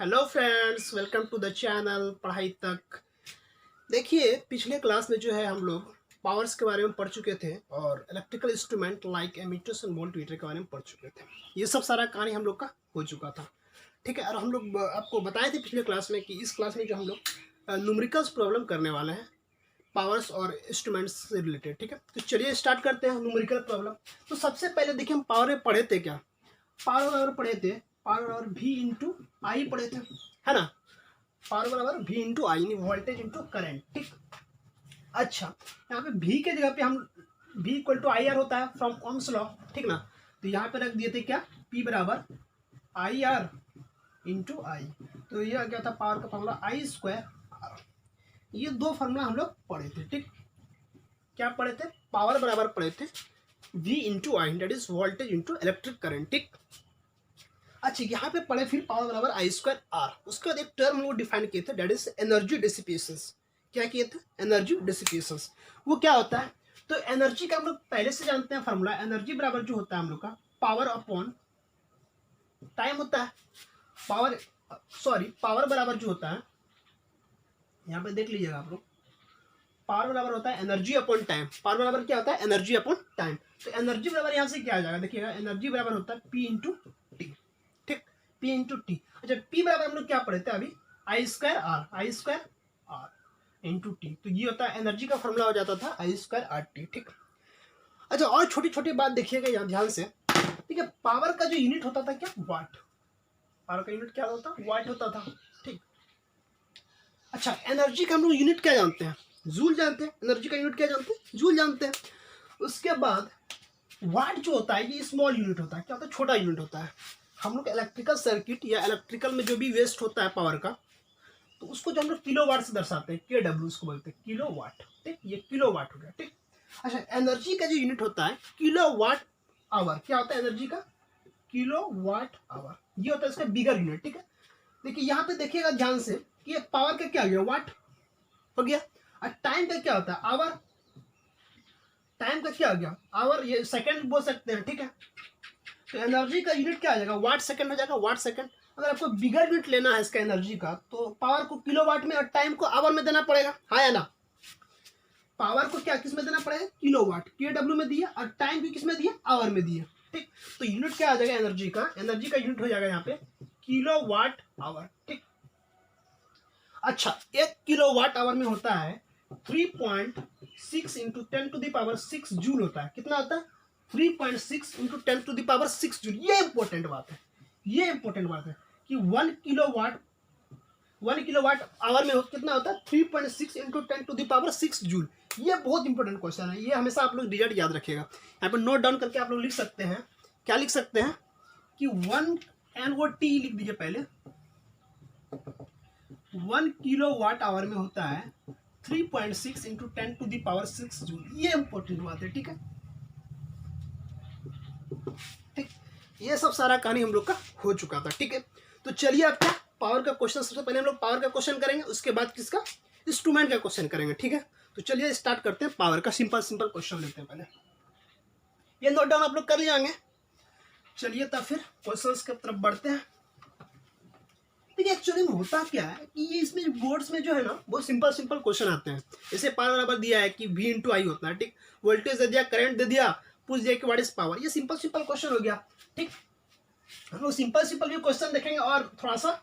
Hello friends, welcome to the channel Padhai Tak. देखिए, पिछले class में जो है हम लोग पावर्स के बारे में पढ़ चुके थे और electrical instrument like ammeters and voltmeter के बारे में पढ़ चुके थे। ये सब सारा कहानी हम लोग का हो चुका था, ठीक है। और हम लोग आपको बताए थे पिछले क्लास में कि इस क्लास में जो हम लोग न्यूमेरिकल्स प्रॉब्लम करने वाले हैं पावर्स और इंस्ट्रूमेंट्स से रिलेटेड, ठीक है। तो चलिए स्टार्ट करते हैं न्यूमेरिकल प्रॉब्लम। तो सबसे पहले देखिए, हम पावर में पढ़े थे क्या? पावर बराबर पढ़े थे, पावर बराबर V इंटू आई पढ़े थे, है ना। पावर बराबर V इंटू आई, वोल्टेज इंटू करंट, ठीक। अच्छा, यहाँ पे V के जगह पे हम V equal to I R होता है फ्रॉम ओम्स लॉ, ठीक ना। तो यहाँ पे रख दिए थे क्या, P बराबर आई आर इंटू आई। तो ये क्या था, पावर का फॉर्मूला आई स्क्वायर आर। ये दो फॉर्मूला हम लोग पढ़े थे, ठीक। क्या पढ़े थे? पावर बराबर पढ़े थे V into I, that is voltage into electric current, ठीक। अच्छा, यहाँ पे पढ़े फिर पावर बराबर आई स्क्वायर आर। उसके बाद एक टर्म वो डिफाइन किए थे, दैट इज एनर्जी डिसिपेशंस। क्या किए थे? एनर्जी डिसिपेशंस। वो क्या होता है? तो एनर्जी का हम लोग पहले से जानते हैं फॉर्मूला। एनर्जी बराबर जो होता है हम लोग का पावर अपॉन टाइम होता है। पावर बराबर जो होता है, यहाँ पे देख लीजिएगा आप लोग, पावर बराबर होता है एनर्जी अपॉन टाइम। पावर बराबर क्या होता है? Energy upon time. तो एनर्जी बराबर यहाँ से क्या आ जाएगा, देखिएगा, एनर्जी बराबर होता है P इंटू टी, ठीक। P into T. अच्छा, P बराबर हम लोग क्या पढ़े थे अभी? आई स्क्वायर आर इंटू टी। तो ये होता है एनर्जी का फॉर्मूला हो जाता था आई स्क्वायर आर टी, ठीक। अच्छा, और छोटी छोटी बात देखिएगा यहाँ ध्यान से, ठीक है। पावर का जो यूनिट होता था क्या? वाट। पावर का यूनिट क्या होता? वाट होता था, ठीक। अच्छा, एनर्जी का हम लोग यूनिट क्या जानते हैं? जूल जानते हैं। एनर्जी का यूनिट क्या जानते हैं? जूल जानते हैं। उसके बाद वाट जो होता है ये स्मॉल यूनिट होता है। क्या होता है? छोटा यूनिट होता है। हम लोग इलेक्ट्रिकल सर्किट या इलेक्ट्रिकल में जो भी वेस्ट होता है पावर का, तो उसको जो हम लोग किलो वाट से दर्शाते हैं, के डब्ल्यू उसको बोलते हैं, किलो वाट, ठीक। ये किलो वाट हो गया, ठीक। अच्छा, एनर्जी का जो यूनिट होता है किलो वाट आवर। क्या होता है एनर्जी का? Kilowatt hour. ये होता है इसका बिगर यूनिट, ठीक है। देखिए यहाँ पे देखिएगा ध्यान से कि ये पावर का क्या हो गया? वाट हो गया। और टाइम का क्या होता है? आवर। टाइम का क्या हो गया? आवर। ये सेकंड बोल सकते हैं, ठीक है। तो एनर्जी का यूनिट क्या आ जाएगा? वाट सेकंड हो जाएगा, वाट सेकंड। अगर आपको बिगर यूनिट लेना है इसका एनर्जी का, तो पावर को किलो वाट में और टाइम को आवर में देना पड़ेगा, हाँ या ना। पावर को क्या किस में देना पड़ेगा? किलो वाट, के डब्ल्यू में दिया, और टाइम को किस में दिया? आवर में दिया, ठीक। तो यूनिट क्या आ जाएगा एनर्जी का? एनर्जी का यूनिट हो जाएगा यहाँ पे किलो वाट आवर, ठीक। अच्छा, 1 किलोवाट आवर में होता है 3.6 इंटू 10⁻6 जूल होता है। कितना होता है? 3.6 इंटू 10⁻6 जूल। ये इंपॉर्टेंट बात है, ये इंपॉर्टेंट बात है कि 1 किलोवाट आवर में कितना होता है? 3.6 इंटू 10⁻6 जूल। ये बहुत इंपॉर्टेंट क्वेश्चन है, ये हमेशा आप लोग रिजल्ट याद रखिएगा। यहाँ पर नोट डाउन करके आप लोग लिख सकते हैं। क्या लिख सकते हैं कि 1 एन वो टी लिख दीजिए पहले। 1 किलोवाट आवर में होता है 3.6 इंटू 10⁻6 जूल। ये इंपॉर्टेंट बात है, ठीक है, ठीक। ये सब सारा कहानी हम लोग का हो चुका था, ठीक है। तो चलिए अब क्या, पावर का क्वेश्चन, सबसे पहले हम लोग पावर का क्वेश्चन करेंगे, उसके बाद किसका? इंस्ट्रूमेंट का क्वेश्चन करेंगे, ठीक है। तो चलिए स्टार्ट करते हैं। पावर का सिंपल सिंपल क्वेश्चन लेते हैं पहले। ये नोट डाउन आप लोग कर लियांगे। चलिए तब फिर क्वेश्चंस की तरफ बढ़ते हैं। देखिए, एक्चुअली में होता क्या है कि ये इसमें बोर्ड्स में जो है ना, बहुत सिंपल सिंपल क्वेश्चन आते हैं। जैसे पावर बराबर दिया है कि V इंटू आई होता है, ठीक। वोल्टेज दे दिया, करंट दे दिया, पूछ दिया कि व्हाट इज पावर। ये सिंपल सिंपल क्वेश्चन हो गया, ठीक। हम लोग सिंपल सिंपल भी क्वेश्चन देखेंगे और थोड़ा सा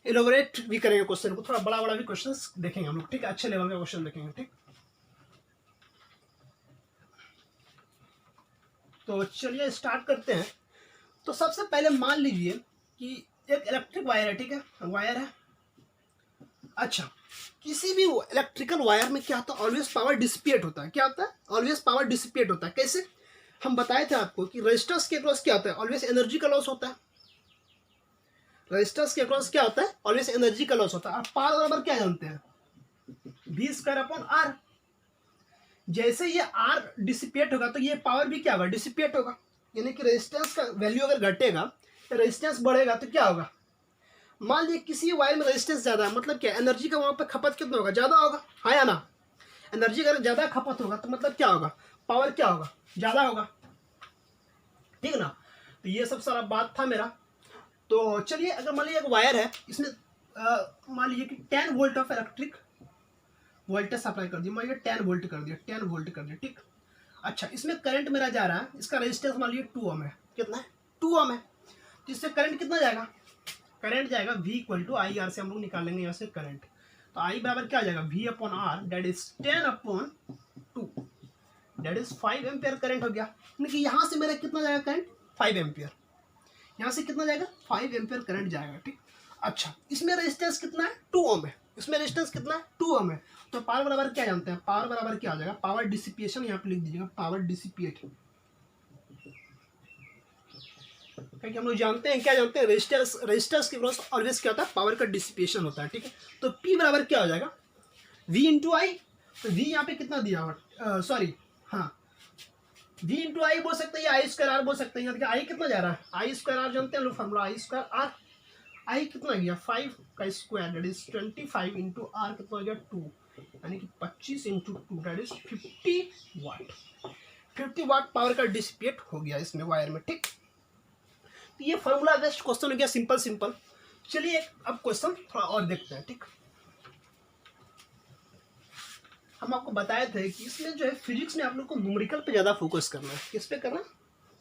एलोबरेट भी करेंगे क्वेश्चन को, थोड़ा बड़ा बड़ा भी क्वेश्चन देखेंगे हम लोग, ठीक है। अच्छे लेवल का क्वेश्चन देखेंगे, ठीक। तो चलिए स्टार्ट करते हैं। तो सबसे पहले मान लीजिए कि एक इलेक्ट्रिक वायर है, ठीक है, वायर है। अच्छा, किसी भी इलेक्ट्रिकल वायर में क्या होता है? ऑलवेज पावर डिसिपेट होता है। क्या होता है? ऑलवेज पावर डिसिपेट होता है। कैसे? हम बताए थे आपको कि रेजिस्टेंस के अक्रॉस क्या होता है? ऑलवेज एनर्जी का लॉस होता है। रेजिस्टेंस के अक्रॉस क्या होता है? ऑलवेज एनर्जी का लॉस होता है। आप पावर बराबर क्या जानते हैं? V square upon R. जैसे ये आर डिसिपेट होगा तो ये पावर भी क्या होगा? डिसिपेट होगा। यानी कि रेजिस्टेंस का वैल्यू अगर घटेगा तो रेजिस्टेंस बढ़ेगा, तो क्या होगा? मान लीजिए किसी वायर में रेजिस्टेंस ज्यादा है, मतलब क्या? एनर्जी का वहां पर खपत कितना होगा? ज्यादा होगा, हाँ या ना। एनर्जी अगर ज्यादा खपत होगा तो मतलब क्या होगा? पावर क्या होगा? ज्यादा होगा, ठीक ना। तो ये सब सारा बात था मेरा। तो चलिए, अगर मान लीजिए एक वायर है, इसमें मान लीजिए कि 10 volt of electric voltage supply कर दिया, मान लीजिए 10 वोल्ट कर दिया, 10 वोल्ट कर दिया, ठीक। अच्छा, इसमें करंट मेरा जा रहा है, इसका रेजिस्टेंस मान लीजिए 2 ओम है। कितना है? 2 ओम है। तो इससे करंट कितना जाएगा? करंट जाएगा V equal to I R से हम लोग निकालेंगे यहाँ से करंट। तो I बराबर क्या आ जाएगा? V upon R, that is 10 upon 2, that is 5 ampere current हो गया। यानी कि यहाँ से मेरा कितना जाएगा करंट? 5 एम्पियर। यहाँ से कितना जाएगा? 5 एम्पियर करंट जाएगा, ठीक। अच्छा, इसमें रेजिस्टेंस कितना है? 2 ओम है। इसमें रेजिस्टेंस कितना है? 2 ओम है। तो पावर बराबर क्या जानते हैं? पावर बराबर क्या आ जाएगा? पावर डिसिपिएशन, यहाँ पे लिख दीजिएगा पावर डिसिपिएट। क्योंकि हम लोग जानते हैं, क्या जानते हैं? रेजिस्टेंस के क्रॉस ऑलवेज क्या होता है? पावर का डिसिपेशन होता है, ठीक है। तो P बराबर क्या हो जाएगा? V इंटू आई। तो V यहाँ पे कितना दिया हुआ? सॉरी, हाँ, V इंटू आई बोल सकते हैं या आई स्क्वायर आर बोल सकते हैं। आई कितना जा रहा है? आई स्क्वायर आर जानते हैं लोग formula, I square R. I कितना गया? 5 का square, that is 25 into R कितना हो गया? 2, यानी कि 25 into 2, that is 50 watt. 50 watt power का डिसिपेट हो गया इसमें वायर में, ठीक। तो ये फॉर्मूला बेस्ड क्वेश्चन हो गया, सिंपल। चलिए अब क्वेश्चन थोड़ा और देखते हैं, ठीक। हम आपको बताए थे कि इसमें जो है फिजिक्स में आप लोग को न्यूमेरिकल पे ज़्यादा फोकस करना है। किस पे करना?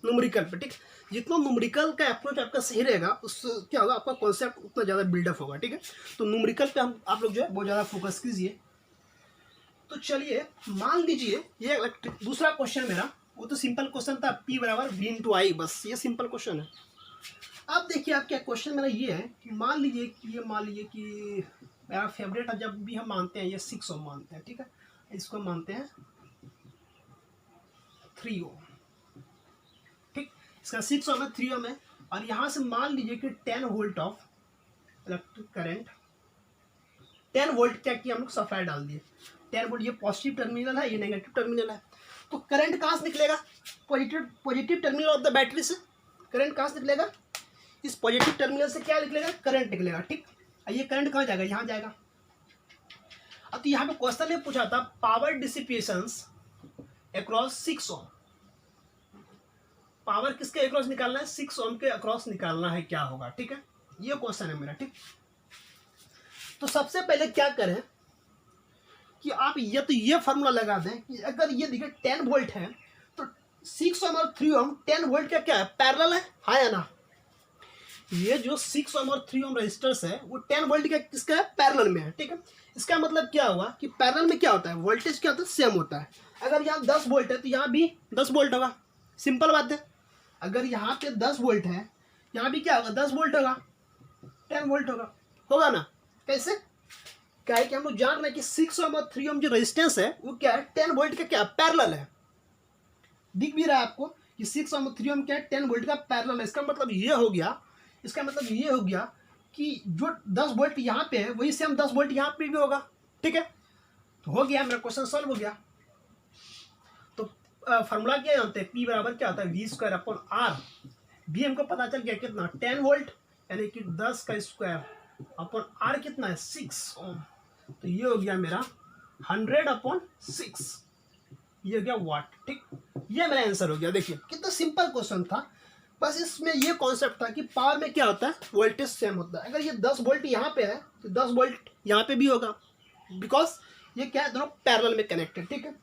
न्यूमेरिकल पे, ठीक। जितना न्यूमेरिकल का अप्रोच आपका सही रहेगा, उससे क्या होगा? आपका कॉन्सेप्ट उतना ज़्यादा बिल्डअप होगा, ठीक है। तो न्यूमेरिकल पे हम आप लोग जो है बहुत ज़्यादा फोकस कीजिए। तो चलिए, मान लीजिए ये दूसरा क्वेश्चन मेरा, वो तो सिंपल क्वेश्चन था, P बराबर V इंटू आई, बस ये सिंपल क्वेश्चन है। अब देखिए, आप क्या क्वेश्चन मेरा ये है कि मान लीजिए कि मेरा फेवरेट है, जब भी हम मानते हैं ये 6 ओम मानते हैं, ठीक है। इसको मानते हैं 3 ओम, ठीक। इसका 6 ओम है, 3 ओम है। और यहाँ से मान लीजिए कि 10 volt of electric current, 10 volt क्या किया हम लोग? सप्लाई डाल दिए। 10 वोल्ट, ये पॉजिटिव टर्मिनल है, ये नेगेटिव टर्मिनल है। तो करंट कहाँ से निकलेगा? Positive terminal of the battery से करंट कहाँ से निकलेगा? इस पॉजिटिव टर्मिनल से क्या निकलेगा? करंट निकलेगा, ठीक। ये करंट कहाँ जाएगा? यहाँ जाएगा। अब तो यहाँ पे क्वेश्चन में पूछा था पावर डिसिपेशंस अक्रॉस 6 ओम। पावर किसके अक्रॉस निकालना है? 6 ओम के अक्रॉस निकालना है, क्या होगा, ठीक है। ये क्वेश्चन है मेरा, ठीक। तो सबसे पहले क्या करें कि आप ये फॉर्मूला लगा दें कि अगर ये देखिए 10 वोल्ट है, तो 6 ओम और 3 ओम 10 वोल्ट का क्या है? पैरेलल है, हाँ या ना? ये जो 6 ओम और 3 ओम रेजिस्टर्स है, वो 10 वोल्ट का किसका है? पैरेलल में है, ठीक है। इसका मतलब क्या हुआ कि पैरेलल में क्या होता है? वोल्टेज क्या होता है? सेम होता है। अगर यहाँ 10 वोल्ट है तो यहाँ भी 10 वोल्ट होगा, सिंपल बात है। अगर यहाँ पे 10 वोल्ट है, यहाँ भी क्या होगा? 10 वोल्ट होगा, 10 वोल्ट होगा ना? कैसे? क्या है कि हम लोग जान रहे हैं कि 6 ओम और 3 ओम जो रेजिस्टेंस है वो क्या है? 10 वोल्ट का क्या? पैरेलल है। दिख भी रहा है आपको कि 6 ओम और 3 ओम क्या है? 10 वोल्ट का पैरेलल है। इसका मतलब ये हो गया कि जो 10 वोल्ट यहाँ पे है वही सेम 10 वोल्ट यहाँ पे भी होगा, ठीक है। तो हो गया, मेरा क्वेश्चन सॉल्व हो गया। तो फॉर्मूला क्या जानते हैं? P बराबर क्या होता है? V square upon R. V हमको पता चल गया कितना? 10 वोल्ट, यानी कि 10 का स्क्वायर अपॉन आर कितना है? 6 ओम। तो ये हो गया मेरा 100 अपॉन 6, ये हो गया वाट, ठीक। ये मेरा आंसर हो गया। देखिए कितना सिंपल क्वेश्चन था, बस इसमें ये कॉन्सेप्ट था कि पावर में क्या होता है? वोल्टेज सेम होता है। अगर ये 10 वोल्ट यहाँ पे है तो 10 वोल्ट यहाँ पे भी होगा, बिकॉज ये क्या है? दोनों पैरेलल में कनेक्टेड, ठीक है।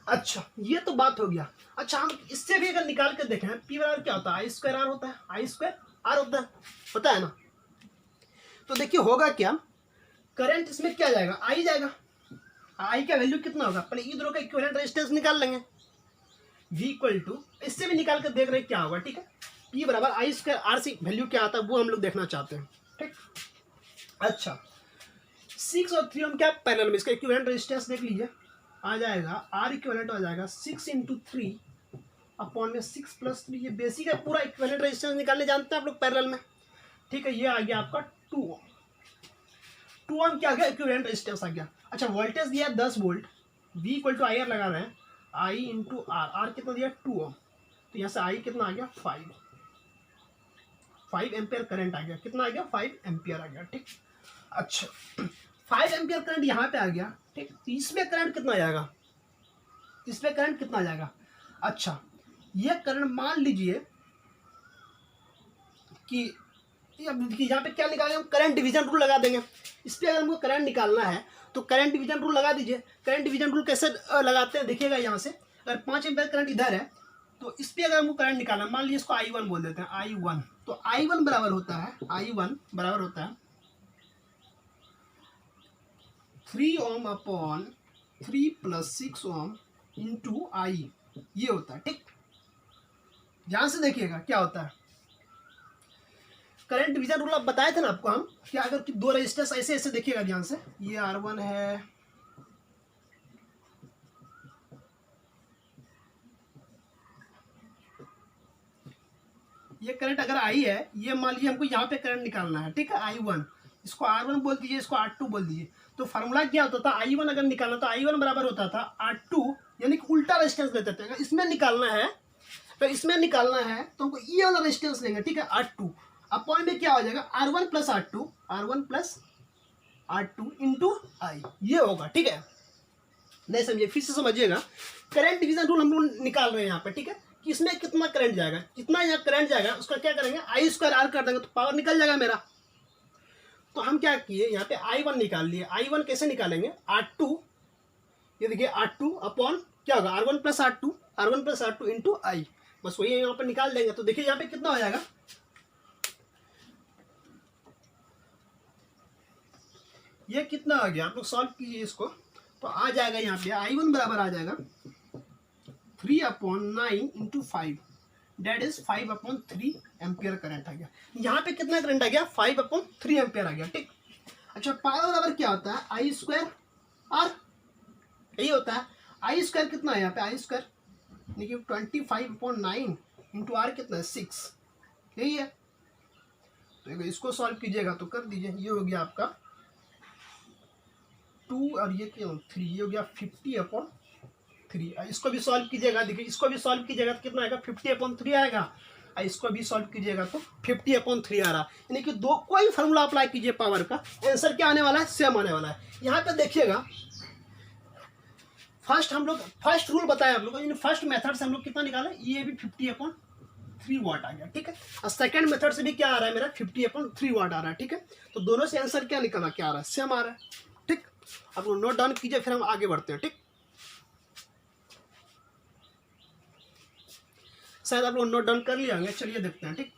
अच्छा, ये तो बात हो गया। अच्छा, हम इससे भी अगर निकाल कर देखें, P बराबर क्या होता है? आई स्क्वायर आर होता है, आई स्क्वायर आर होता है ना। तो देखिए होगा क्या, करंट इसमें क्या जाएगा? आई जाएगा। आई का वैल्यू कितना होगा? पहले इन दोनों का इक्विवेलेंट रेजिस्टेंस निकाल लेंगे, V इक्वल टू, इससे भी निकाल कर देख रहे हैं क्या होगा, ठीक है। P बराबर आई स्क्वायर आर से वैल्यू क्या आता है वो हम लोग देखना चाहते हैं, ठीक। अच्छा, 6 और 3 ओम क्या पैरेलल में, इसका इक्विवेलेंट रेजिस्टेंस देख लीजिए, आ जाएगा R इक्विवेलेंट हो जाएगा 6 इंटू 3 अपॉन में 6 प्लस 3। ये बेसिक है, पूरा इक्विवेलेंट रेजिस्टेंस निकालने जानते हैं आप लोग पैरेलल में, ठीक है। ये आ गया आपका 2 ओम। 2 ओम क्या आ गया? इक्विवेलेंट रेजिस्टेंस आ गया। अच्छा, वोल्टेज दिया 10 volt, V equal to I R लगा रहे हैं, I इंटू आर, आर कितना दिया? 2 ओम। तो यहाँ से I कितना आ गया? 5 एम्पियर करंट आ गया। कितना आ गया? 5 एम्पियर आ गया, ठीक। अच्छा, 5 एम्पियर करंट यहाँ पे आ गया, ठीक। तो इसमें करंट कितना जाएगा? इसमें करंट कितना जाएगा? अच्छा, ये करंट मान लीजिए कि अब देखिए यहाँ पे क्या निकालेंगे हम, करंट डिवीजन रूल लगा देंगे। इस पर अगर हमको करंट निकालना है तो करंट डिवीजन रूल लगा दीजिए। करंट डिवीजन रूल कैसे लगाते हैं देखिएगा, यहाँ से अगर 5 एम्पीयर करंट इधर है तो इस पर अगर हमको करंट निकालना, मान लीजिए इसको I1 बोल देते हैं, I1, तो I1 बराबर होता है, I1 बराबर होता है 3 ओम अपॉन 3 + 6 ओम इंटू I, ये होता है। ठीक, ध्यान से देखिएगा क्या होता है। करंट डिवीजन रूल आप बताए थे ना आपको हम, कि अगर कि दो रेजिस्टेंस ऐसे ऐसे देखिएगा ध्यान से, ये R1 है, ये करंट अगर I है, ये मान लीजिए हमको यहाँ पे करंट निकालना है, ठीक है, I1, इसको R1 बोल दीजिए, इसको R2 बोल दीजिए। तो फार्मूला क्या होता था, I1 अगर निकालना तो I1 बराबर होता था R2, यानी कि उल्टा रेजिस्टेंस लेते थे। अगर इसमें निकालना है तो इसमें निकालना है तो हमको ये वाला रेजिस्टेंस लेंगे, ठीक है, R2 अपॉन में क्या हो जाएगा, R1 + R2, R1 + R2 into I, ये होगा। ठीक है, नहीं समझिए, फिर से समझिएगा। करंट डिवीजन रूल हम लोग निकाल रहे हैं यहाँ पे, ठीक है, कि इसमें कितना करंट जाएगा, कितना यहाँ करंट जाएगा, उसका क्या करेंगे, I² R कर देंगे तो पावर निकल जाएगा मेरा। तो हम क्या किए, यहाँ पे I1 निकाल लिए। I1 कैसे निकालेंगे, R2, ये देखिए R2 अपॉन क्या होगा, R1 + R2, R1 + R2 into I, बस वही यहाँ पर निकाल देंगे। तो देखिए यहाँ पे कितना हो जाएगा, ये कितना आ गया, आप लोग सॉल्व कीजिए इसको, तो आ जाएगा यहाँ पे I1 बराबर आ जाएगा 3/9 into 5, that is 5/3 ampere current आ गया। यहाँ पे कितना करंट आ गया, 5/3 एम्पियर आ गया। ठीक, अच्छा, पावर बराबर क्या होता है, I² R, यही होता है। I² कितना है यहाँ पे, I² देखिए 25/9 इंटू R कितना है, 6, यही है। तो इसको सॉल्व कीजिएगा तो कर दीजिए, ये हो गया आपका 2 और ये क्या 3, ये हो गया 50/3। इसको भी सॉल्व कीजिएगा, देखिए इसको भी सॉल्व कीजिएगा तो कितना आएगा, 50/3 आएगा। और इसको भी सॉल्व कीजिएगा तो 50/3 आ रहा, यानी कि दो कोई फॉर्मूला अप्लाई कीजिए पावर का, आंसर क्या आने वाला है, सेम आने वाला है। यहाँ पे देखिएगा, फर्स्ट रूल बताया आप लोग, फर्स्ट मेथड से हम लोग कितना निकाले, ये भी 50/3 वाट आ गया। ठीक है, और सेकंड मेथड से भी क्या आ रहा है मेरा, 50/3 वाट आ रहा है। ठीक है, तो दोनों से आंसर क्या निकला, क्या आ रहा है, सेम आ रहा है। ठीक, आप लोग नोट डाउन कीजिए, फिर हम आगे बढ़ते हैं। ठीक, शायद आप लोग नोट डाउन कर लिए होंगे, चलिए देखते हैं। ठीक,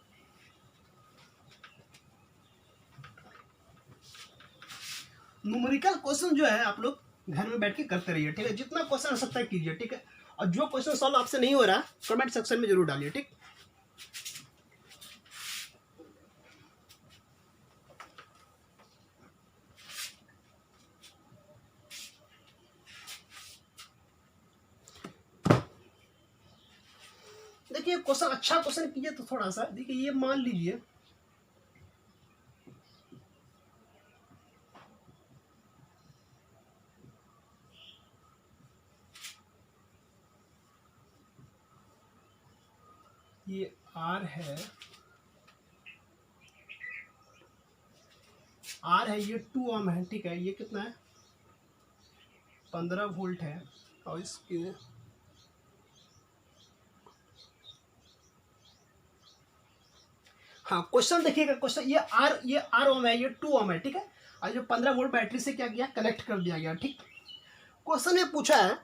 न्यूमेरिकल क्वेश्चन जो है आप लोग घर में बैठ के करते रहिए। ठीक है, जितना क्वेश्चन हो सकता है कीजिए। ठीक है, और जो क्वेश्चन सॉल्व आपसे नहीं हो रहा कमेंट सेक्शन में जरूर डालिए। ठीक, देखिए क्वेश्चन अच्छा क्वेश्चन कीजिए तो थोड़ा सा देखिए, ये मान लीजिए ये R है, ये 2 ओम है। ठीक है, ये कितना है, 15 वोल्ट है, और इसके हाँ क्वेश्चन देखिएगा, क्वेश्चन ये R ओम है, ये 2 ओम है। ठीक है, और जो 15 वोल्ट बैटरी से क्या किया, कनेक्ट कर दिया गया। ठीक, क्वेश्चन में पूछा है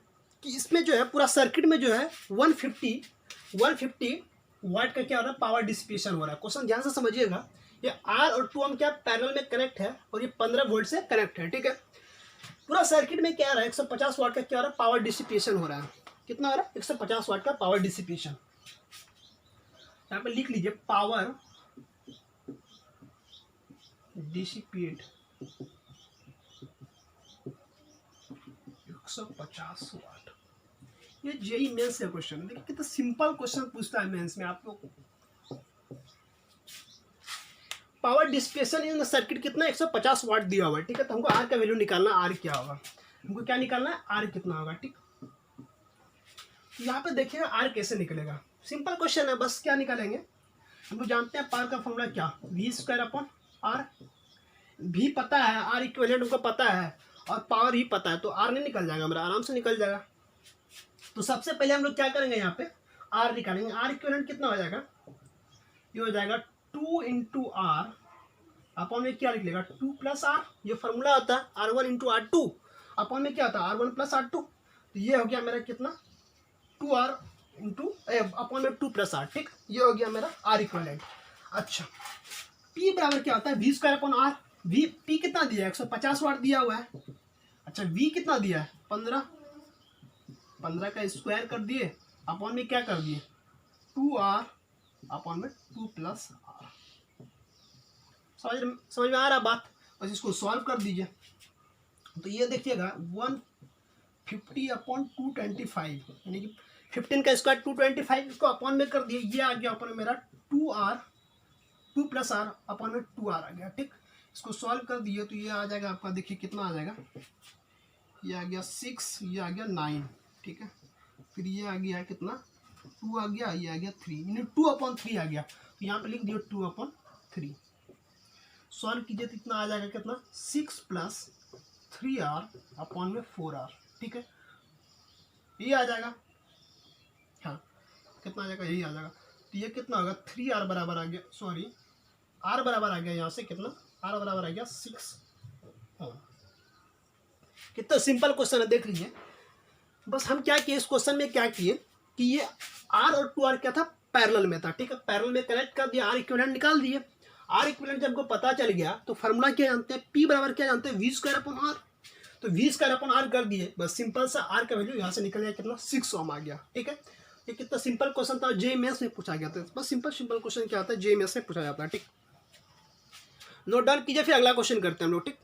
कि इसमें जो है पूरा सर्किट में जो है 150 वाट का क्या हो रहा है, पावर डिसिपेशन हो रहा है। क्वेश्चन ध्यान से समझिएगा, ये R और 2 ओम क्या पैरेलल में कनेक्ट है, और ये 15 वोल्ट से कनेक्ट है। ठीक है, पूरा सर्किट में क्या आ रहा है, 150 वाट का क्या हो रहा है, पावर डिसिपेशन हो रहा है। कितना हो रहा है, 150 वाट का पावर डिसिपेशन। यहाँ पे लिख लीजिए, पावर डिसिपेट 150 वाट। ये जेई मेंस का क्वेश्चन है, देखिए कितना सिंपल क्वेश्चन पूछता है मेंस में आप लोग। पावर डिसिपेशन इन सर्किट कितना, 150 वाट दिया हुआ है। ठीक है, तो हमको आर का वैल्यू निकालना, आर क्या होगा, हमको क्या निकालना है, आर कितना होगा। ठीक, यहाँ पे देखिएगा आर कैसे निकलेगा, सिंपल क्वेश्चन है, बस क्या निकालेंगे, हम लोग जानते हैं पावर का फॉर्मूला क्या, V²/R। भी पता है, आर इक्विवेलेंट हमको पता है, और पावर ही पता है, तो आर नहीं निकल जाएगा मेरा, आराम से निकल जाएगा। तो सबसे पहले हम लोग क्या करेंगे, यहाँ पे आर निकालेंगे। आर इक्विवेलेंट कितना हो जाएगा, ये हो जाएगा 2 × R अपॉन में क्या लिख लेगा 2 प्लस आर, ये फॉर्मूला होता है R1 इंटू R2, अपॉन में क्या होता है R1 प्लस R2, तो ये हो गया मेरा कितना 2R इंटू अपॉन में 2 प्लस आर, ठीक, ये हो गया मेरा आर इक्वलेंट। अच्छा P बराबर क्या होता है V square upon R, V P कितना दिया है 150 वाट दिया हुआ है। अच्छा V कितना दिया है 15 का स्क्वायर कर दिए, अपॉन में क्या कर दिए 2R अपॉन में 2 प्लस आर। समझ में आ रहा बात, बस इसको सॉल्व कर दीजिए। तो ये देखिएगा 150 अपॉन 225, यानी कि 15 का स्क्वायर 225, इसको अपॉन में कर दिए, ये आ गया अपॉन में मेरा 2 प्लस आर अपॉन में 2R आ गया, ठीक। इसको सॉल्व कर दिए तो ये आ जाएगा आपका, देखिए कितना आ जाएगा, ये आ गया 6, ये आ गया 9, ठीक है। फिर ये आ गया कितना 2 आ गया, ये आ गया 3, यानी 2/3 आ गया, तो यहाँ पे लिख दिया 2/3। सॉल्व कीजिए तो इतना आ जाएगा कितना 6 प्लस 3R अपॉन में 4R, ठीक है, ये आ जाएगा। हाँ कितना आ जाएगा, यही आ जाएगा। तो ये कितना होगा 3R बराबर आ गया, सॉरी R बराबर आ गया यहाँ से कितना, R बराबर आ गया 6 ओम। कितना सिंपल क्वेश्चन है, देख लीजिए। बस हम क्या किए इस क्वेश्चन में, क्या किए कि ये R और 2R क्या था पैरेलल में था, ठीक है, पैरेलल में कनेक्ट कर दिया, R इक्विवेलेंट निकाल दिए। R इक्विवेलेंट जब हमको पता चल गया तो फार्मूला क्या जानते हैं, P बराबर क्या जानते हैं V स्क्वायर अपॉन R, तो V स्क्वायर अपॉन R कर दिए, बस सिंपल सा R का वैल्यू यहाँ से निकल गया कितना 6 ओम आ गया, ठीक है। ये कितना सिंपल क्वेश्चन था, JMS में पूछा गया था, बस सिंपल क्वेश्चन क्या होता है JMS में पूछा जाता है, ठीक। नोट डाउन कीजिए, फिर अगला क्वेश्चन करते हैं हम लोग, ठीक।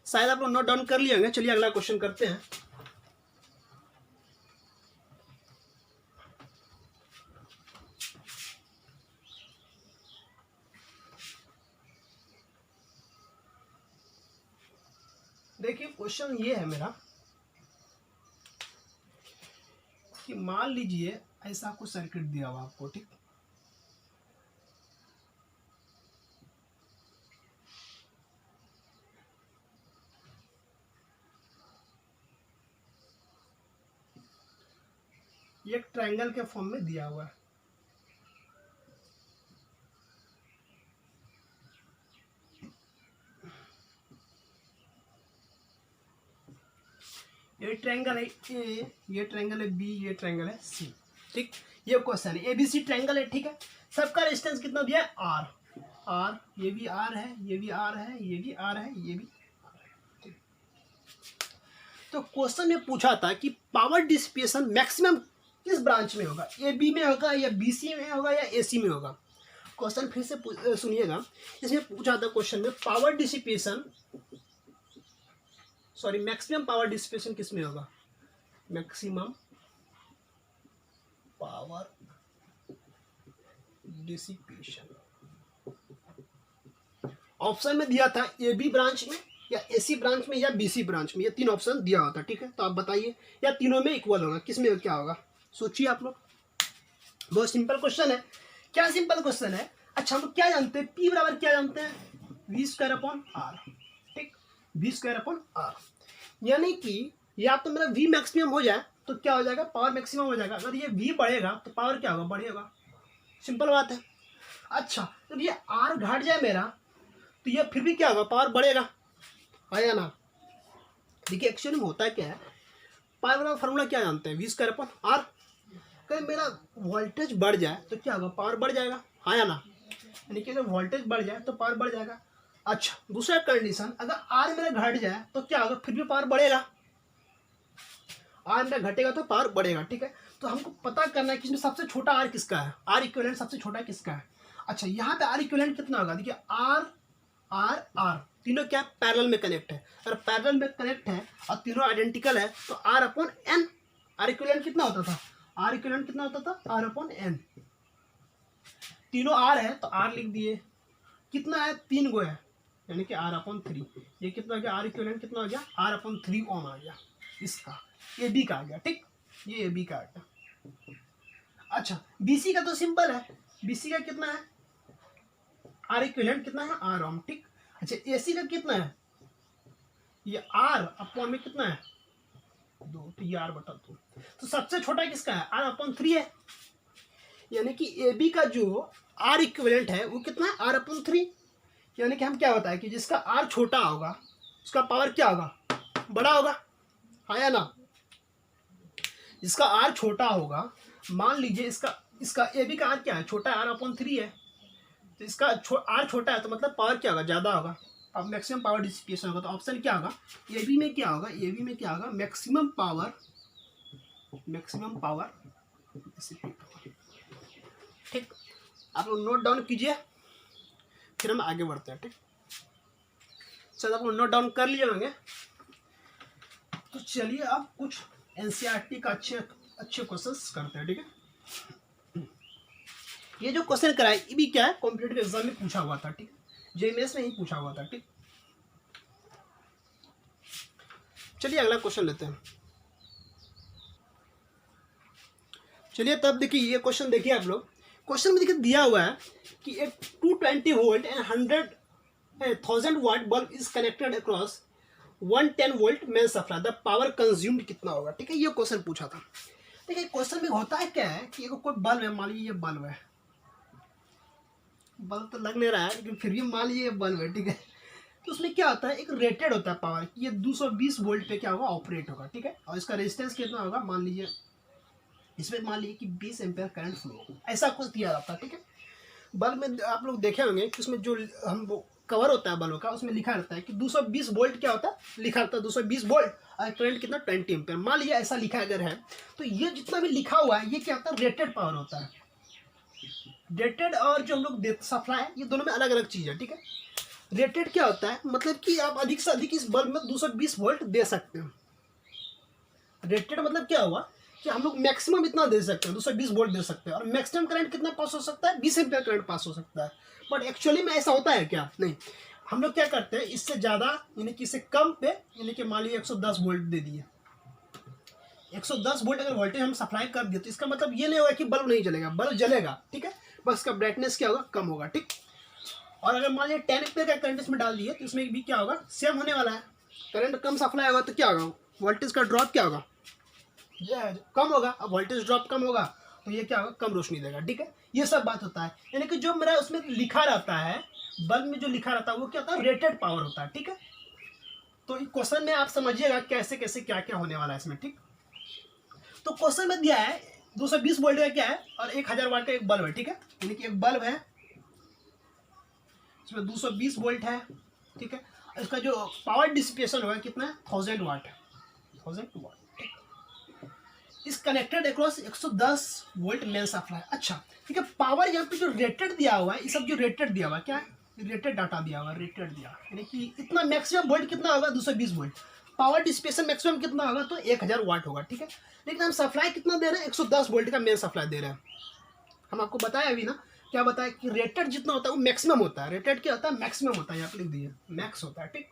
शायद आप लोग नोट डाउन कर लिए होंगे, चलिए अगला क्वेश्चन करते हैं। देखिए क्वेश्चन ये है मेरा कि मान लीजिए ऐसा कुछ सर्किट दिया हुआ आपको, ठीक, ये एक ट्रायंगल के फॉर्म में दिया हुआ है, ये ट्रायंगल है ए, ये ट्रायंगल है बी, ये ट्रायंगल है सी, ठीक। ये क्वेश्चन है एबीसी ट्रायंगल है, ठीक है। सबका रेजिस्टेंस कितना दिया है आर, ये भी आर है, ये भी आर है, ये भी आर है, ये भी आर है, ठीक। तो क्वेश्चन में पूछा था कि पावर डिसिपेशन मैक्सिमम किस ब्रांच में होगा, ए बी में होगा या बी सी में होगा या ए सी में होगा। क्वेश्चन फिर से सुनिएगा, इसमें पूछा था क्वेश्चन में power dissipation, sorry maximum power dissipation किस में होगा, मैक्सिमम पावर डिसिपेशन ऑप्शन में दिया था ए बी ब्रांच में या एसी ब्रांच में या बीसी ब्रांच में, ये 3 ऑप्शन दिया होता, ठीक है। तो आप बताइए, या तीनों में इक्वल होगा, किस में क्या होगा, सोचिए आप लोग। बहुत सिंपल क्वेश्चन है, क्या सिंपल क्वेश्चन है। अच्छा हम क्या जानते हैं, पी बराबर क्या जानते हैं वी स्क्वायर अपॉन आर, ठीक, वी स्क्वायर अपॉन आर, यानी कि या तो मेरा वी मैक्सिमम हो जाए तो क्या हो जाएगा पावर मैक्सिमम हो जाएगा, अगर ये वी बढ़ेगा तो पावर क्या होगा बढ़ेगा, सिंपल बात है। अच्छा जब ये आर घट जाए मेरा तो ये फिर भी क्या होगा पावर बढ़ेगा, है ना। देखिए एक्चुअली में होता है क्या है, पावर का फॉर्मूला क्या जानते हैं वी स्क्वायर अपॉन आर, अगर मेरा वोल्टेज बढ़ जाए तो क्या होगा पावर बढ़ जाएगा, हाँ या ना, यानी कि अगर वोल्टेज बढ़ जाए तो पावर बढ़ जाएगा। अच्छा दूसरा कंडीशन, अगर आर मेरा घट जाए तो क्या होगा फिर भी पावर बढ़ेगा, आर मेरा घटेगा तो पावर बढ़ेगा, ठीक है। तो हमको पता करना है कि इसमें सबसे छोटा आर किसका है, आर इक्विवेलेंट सबसे छोटा किसका है। अच्छा यहाँ पे आर इक्विवेलेंट कितना होगा, देखिए आर आर आर तीनों क्या पैरेलल में कनेक्ट है, अगर पैरेलल में कनेक्ट है और तीनों आइडेंटिकल है तो R upon N, R equivalent कितना होता था, आर इक्विवेलेंट कितना होता था आर अपॉन एन, तीनों आर है तो आर लिख दिए, कितना है 3 गो है यानी कि आर अपॉन 3, ये कितना हो गया आर इक्विवेलेंट कितना हो गया आर अपॉन 3 ओम आ गया, इसका ए बी का आ गया, ठीक, ये ए बी का आ गया। अच्छा बीसी का तो सिंपल है, बीसी का कितना है आर इक्विवेलेंट कितना है आर ओम, ठीक। अच्छा एसी का कितना है, ये आर अपॉन में कितना है 2, तो ये आर बटा 2, तो सबसे छोटा किसका है आर अपॉन 3 है, यानी कि ए बी का जो आर इक्विवेलेंट है वो कितना है, आर अपॉन 3। यानी कि हम क्या बताएं कि जिसका आर छोटा होगा उसका पावर क्या होगा, बड़ा होगा, हाँ या ना। जिसका आर छोटा होगा, मान लीजिए इसका ए बी का आर क्या है, छोटा है, आर अपॉन 3 है, तो इसका आर छोटा है तो मतलब पावर क्या होगा, ज़्यादा होगा। अब मैक्सिमम पावर डिसिपेशन होगा, तो ऑप्शन क्या होगा, ए बी में क्या होगा, ए बी में क्या होगा, मैक्सिमम पावर डिसिपेट होगा। ठीक, आप लोग नोट डाउन कीजिए, फिर हम आगे बढ़ते हैं। ठीक, चलो आप लोग नोट डाउन कर लिए होंगे, तो चलिए अब कुछ एनसीईआरटी का अच्छे क्वेश्चंस करते हैं। ठीक है, ये जो क्वेश्चन कराए ये भी क्या है, कॉम्पिटिटिव एग्जाम में पूछा हुआ था। ठीक, जेएमएस में ही पूछा हुआ था। ठीक, चलिए अगला क्वेश्चन लेते हैं। चलिए तब देखिए ये क्वेश्चन देखिए आप लोग, क्वेश्चन में देखिए दिया हुआ है कि एक 220 volt and 100,000 watt bulb is connected across 110 volt main supply, the power consumed कितना होगा। ठीक है, ये क्वेश्चन पूछा था। देखिए क्वेश्चन में होता है क्या है कि कोई बल्ब है, मान लीजिए ये बल्ब है, बल्ब तो लग नहीं रहा है लेकिन फिर भी मान लीजिए ये बल्ब है। ठीक है, तो उसमें क्या होता है, एक रेटेड होता है पावर, ये 220 वोल्ट पे क्या होगा, ऑपरेट होगा। ठीक है, और इसका रेजिस्टेंस कितना होगा, मान लीजिए इसमें मान लीजिए कि 20 एम्पियर करंट फ्लो, ऐसा कुछ दिया जाता है। ठीक है, बल्ब में आप लोग देखे होंगे कि उसमें जो हम वो कवर होता है बल्ब का, उसमें लिखा रहता है कि 220 वोल्ट क्या होता है, लिखा रहता है 220 वोल्ट और करंट कितना 20 एम्पियर। मान लीजिए ऐसा लिखा अगर है, तो ये जितना भी लिखा हुआ है ये क्या होता है, रेटेड पावर होता है। रेटेड और जो हम लोग सप्लाई है, ये दोनों में अलग अलग चीज़ है। ठीक है, रेटेड क्या होता है, मतलब कि आप अधिक से अधिक इस बल्ब में 220 वोल्ट दे सकते हो। रेटेड मतलब क्या हुआ कि हम लोग मैक्सिमम इतना दे सकते हैं, 220 वोल्ट दे सकते हैं, और मैक्सिमम करंट कितना पास हो सकता है, 20 एम्पियर करंट पास हो सकता है। बट एक्चुअली में ऐसा होता है क्या, नहीं। हम लोग क्या करते हैं, इससे ज़्यादा यानी कि इससे कम पे, यानी कि मान लीजिए 110 वोल्ट दे दिए, 110 वोल्ट अगर वोल्टेज हम सप्लाई कर दिए, तो इसका मतलब ये नहीं होगा कि बल्ब नहीं जलेगा, बल्ब जलेगा। ठीक है, बस इसका ब्राइटनेस क्या होगा, कम होगा। ठीक, और अगर मान लीजिए 10 एम्पियर का करंट इसमें डाल दिए, तो इसमें भी क्या होगा, सेम होने वाला है। करंट कम सप्लाई होगा तो क्या होगा, वोल्टेज का ड्रॉप क्या होगा, कम होगा। अब वोल्टेज ड्रॉप कम होगा तो ये क्या होगा, कम रोशनी देगा। ठीक है, ये सब बात होता है। यानी कि जो मेरा उसमें लिखा रहता है, बल्ब में जो लिखा रहता है वो क्या होता है, रेटेड पावर होता है। ठीक है, तो क्वेश्चन में आप समझिएगा कैसे कैसे क्या क्या होने वाला है इसमें। ठीक, तो क्वेश्चन में दिया है 220 वोल्ट का क्या है और 1000 वाट का एक बल्ब है। ठीक है, यानी कि एक बल्ब है, इसमें 220 वोल्ट है। ठीक है, इसका जो पावर डिसिपेशन होगा कितना है, 1000 वाट, 1000 वाट इस connected across 110 volt main supply. अच्छा, ठीक है, पावर यहाँ पे जो रेटेड दिया हुआ है, ये सब जो रेटेड दिया हुआ है क्या है, रेटेड डाटा दिया हुआ है, रेटेड दिया, यानी कि इतना मैक्सिमम वोल्ट कितना होगा, 220 वोल्ट। पावर डिसिपेशन मैक्सिमम कितना होगा, तो 1000 वाट होगा। ठीक है, लेकिन हम सप्लाई कितना दे रहे हैं, 110 वोल्ट का मेन सप्लाई दे रहे हैं। हम आपको बताया अभी ना, क्या बताया कि रेटेड जितना होता है वो मैक्सिमम होता है। रेटेड क्या होता है, मैक्सिमम होता है, यहाँ पे लिख दिए मैक्स होता है। ठीक,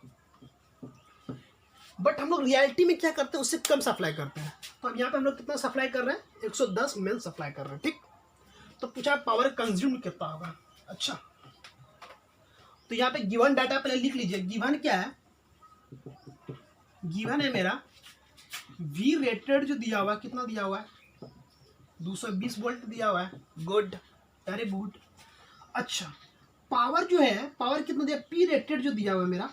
बट हम लोग रियलिटी में क्या करते हैं, उससे कम सप्लाई करते हैं। तो अब यहाँ पे हम लोग कितना सप्लाई कर रहे हैं, 110 मेन सप्लाई कर रहे हैं। ठीक, तो पूछा पावर कंज्यूम कितना होगा। अच्छा, तो यहाँ पे गिवन डाटा पहले लिख लीजिए। गिवन क्या है, गिवन है मेरा वी रेटेड जो दिया हुआ है, कितना दिया हुआ है, 220 वोल्ट दिया हुआ है। Good, very good. अच्छा, पावर जो है, पावर कितना दिया, पी रेटेड जो दिया हुआ है मेरा